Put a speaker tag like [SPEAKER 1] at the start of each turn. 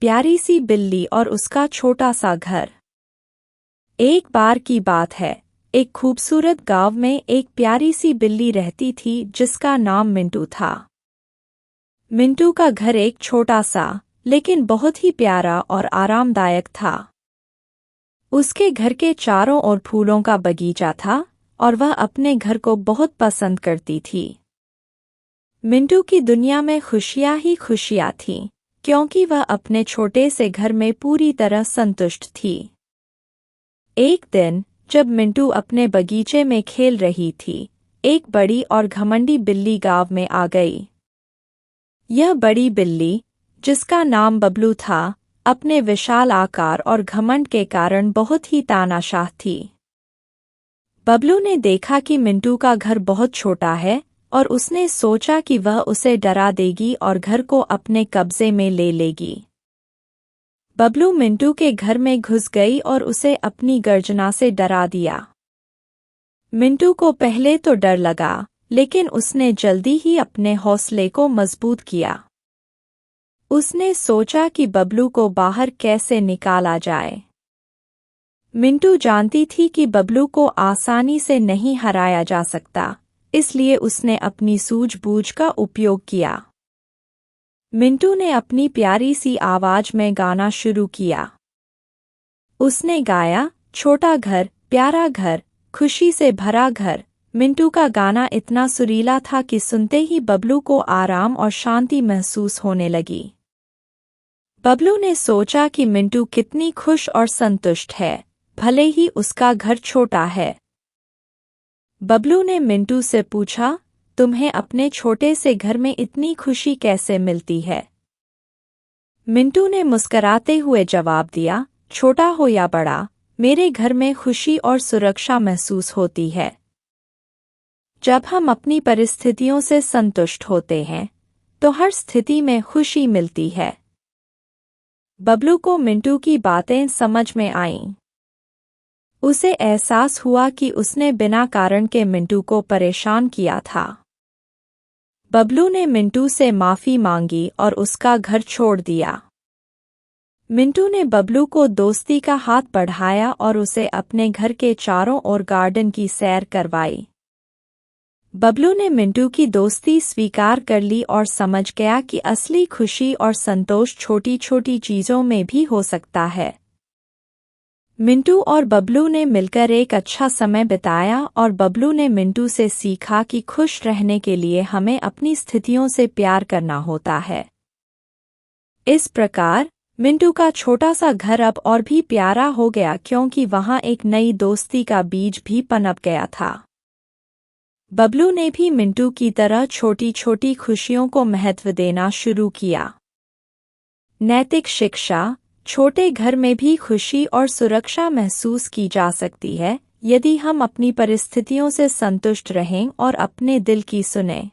[SPEAKER 1] प्यारी सी बिल्ली और उसका छोटा सा घर। एक बार की बात है, एक खूबसूरत गांव में एक प्यारी सी बिल्ली रहती थी जिसका नाम मिंटू था। मिंटू का घर एक छोटा सा लेकिन बहुत ही प्यारा और आरामदायक था। उसके घर के चारों ओर फूलों का बगीचा था और वह अपने घर को बहुत पसंद करती थी। मिंटू की दुनिया में खुशियां ही खुशियां थीं, क्योंकि वह अपने छोटे से घर में पूरी तरह संतुष्ट थी। एक दिन जब मिंटू अपने बगीचे में खेल रही थी, एक बड़ी और घमंडी बिल्ली गांव में आ गई। यह बड़ी बिल्ली, जिसका नाम बबलू था, अपने विशाल आकार और घमंड के कारण बहुत ही तानाशाह थी। बबलू ने देखा कि मिंटू का घर बहुत छोटा है और उसने सोचा कि वह उसे डरा देगी और घर को अपने कब्जे में ले लेगी। बबलू मिंटू के घर में घुस गई और उसे अपनी गर्जना से डरा दिया। मिंटू को पहले तो डर लगा, लेकिन उसने जल्दी ही अपने हौसले को मजबूत किया। उसने सोचा कि बबलू को बाहर कैसे निकाला जाए। मिंटू जानती थी कि बबलू को आसानी से नहीं हराया जा सकता, इसलिए उसने अपनी सूझबूझ का उपयोग किया। मिंटू ने अपनी प्यारी सी आवाज में गाना शुरू किया। उसने गाया, छोटा घर, प्यारा घर, खुशी से भरा घर। मिंटू का गाना इतना सुरीला था कि सुनते ही बबलू को आराम और शांति महसूस होने लगी। बबलू ने सोचा कि मिंटू कितनी खुश और संतुष्ट है, भले ही उसका घर छोटा है। बबलू ने मिंटू से पूछा, तुम्हें अपने छोटे से घर में इतनी खुशी कैसे मिलती है? मिंटू ने मुस्कराते हुए जवाब दिया, छोटा हो या बड़ा, मेरे घर में खुशी और सुरक्षा महसूस होती है। जब हम अपनी परिस्थितियों से संतुष्ट होते हैं, तो हर स्थिति में खुशी मिलती है। बबलू को मिंटू की बातें समझ में आईं। उसे एहसास हुआ कि उसने बिना कारण के मिंटू को परेशान किया था। बबलू ने मिंटू से माफी मांगी और उसका घर छोड़ दिया। मिंटू ने बबलू को दोस्ती का हाथ बढ़ाया और उसे अपने घर के चारों ओर गार्डन की सैर करवाई। बबलू ने मिंटू की दोस्ती स्वीकार कर ली और समझ गया कि असली खुशी और संतोष छोटी छोटी चीजों में भी हो सकता है। मिंटू और बबलू ने मिलकर एक अच्छा समय बिताया और बबलू ने मिंटू से सीखा कि खुश रहने के लिए हमें अपनी स्थितियों से प्यार करना होता है। इस प्रकार मिंटू का छोटा सा घर अब और भी प्यारा हो गया, क्योंकि वहां एक नई दोस्ती का बीज भी पनप गया था। बबलू ने भी मिंटू की तरह छोटी छोटी खुशियों को महत्व देना शुरू किया। नैतिक शिक्षा, छोटे घर में भी खुशी और सुरक्षा महसूस की जा सकती है, यदि हम अपनी परिस्थितियों से संतुष्ट रहें और अपने दिल की सुनें।